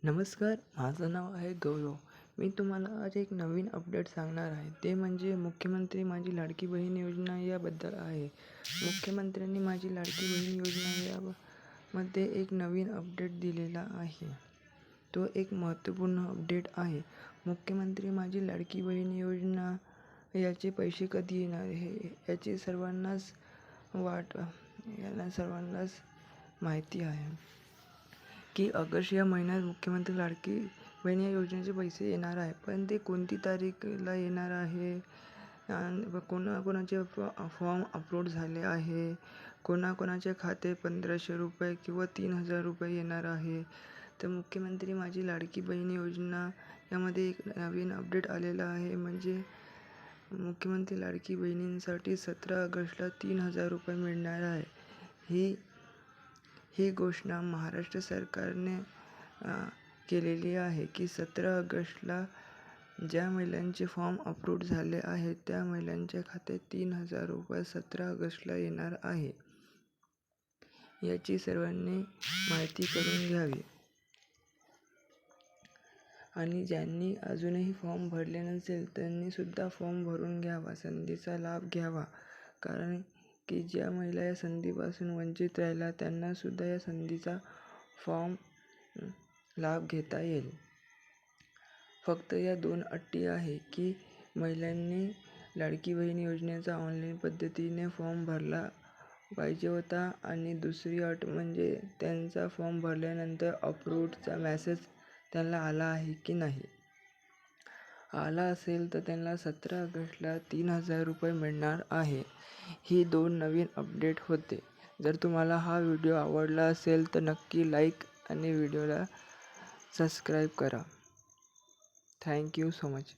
नमस्कार, माझं नाव आहे गौरव. मी तुम्हाला आज एक नवीन अपडेट सांगणार आहे. ते म्हणजे मुख्यमंत्री माझी लाडकी बहीण योजना याबद्दल आहे. मुख्यमंत्र्यांनी माझी लाडकी बहीण योजना यामध्ये एक नवीन अपडेट दिलेला आहे. तो एक महत्त्वपूर्ण अपडेट आहे. मुख्यमंत्री माझी लाडकी बहीण योजना याचे पैसे कधी येणार याची सर्वांनाच माहिती आहे की ऑगस्ट या महिन्यात मुख्यमंत्री लाडकी बहीण या योजनेचे पैसे येणार आहे. पण ते कोणती तारीखला येणार आहे आणि कोणाकोणाचे फॉर्म अपलोड झाले आहे, कोणाकोणाचे खाते 1,500 रुपये किंवा 3,000 रुपये येणार आहे. तर मुख्यमंत्री माझी लाडकी बहीण योजना यामध्ये एक नवीन अपडेट आलेला आहे. म्हणजे मुख्यमंत्री लाडकी बहिणींसाठी 17 ऑगस्टला 3,000 रुपये मिळणार आहे. ही घोषणा महाराष्ट्र सरकारने केलेली आहे की 17 ऑगस्टला ज्या महिलांचे फॉर्म अपलोड झाले आहेत त्या महिलांच्या खात्यात 3,000 रुपये 17 ऑगस्टला येणार आहे. याची सर्वांनी माहिती करून घ्यावी आणि ज्यांनी अजूनही फॉर्म भरले नसेल त्यांनी सुद्धा फॉर्म भरून घ्यावा, संधीचा लाभ घ्यावा. कारण की ज्या महिला या संधीपासून वंचित राहिल्या त्यांना सुद्धा या संधीचा लाभ घेता येईल. फक्त या 2 अटी आहे की महिलांनी लाडकी बहीण योजनेचा ऑनलाईन पद्धतीने फॉर्म भरला पाहिजे होता आणि दुसरी अट म्हणजे त्यांचा फॉर्म भरल्यानंतर अप्रूव्डचा मेसेज त्यांना आला आहे की नाही. आला असेल तर त्यांना 17 ऑगस्टला 3,000 रुपये मिळणार आहे. ही 2 नवीन अपडेट होते. जर तुम्हाला हा व्हिडिओ आवडला असेल तर नक्की लाईक आणि व्हिडिओला सबस्क्राईब करा. Thank you so much.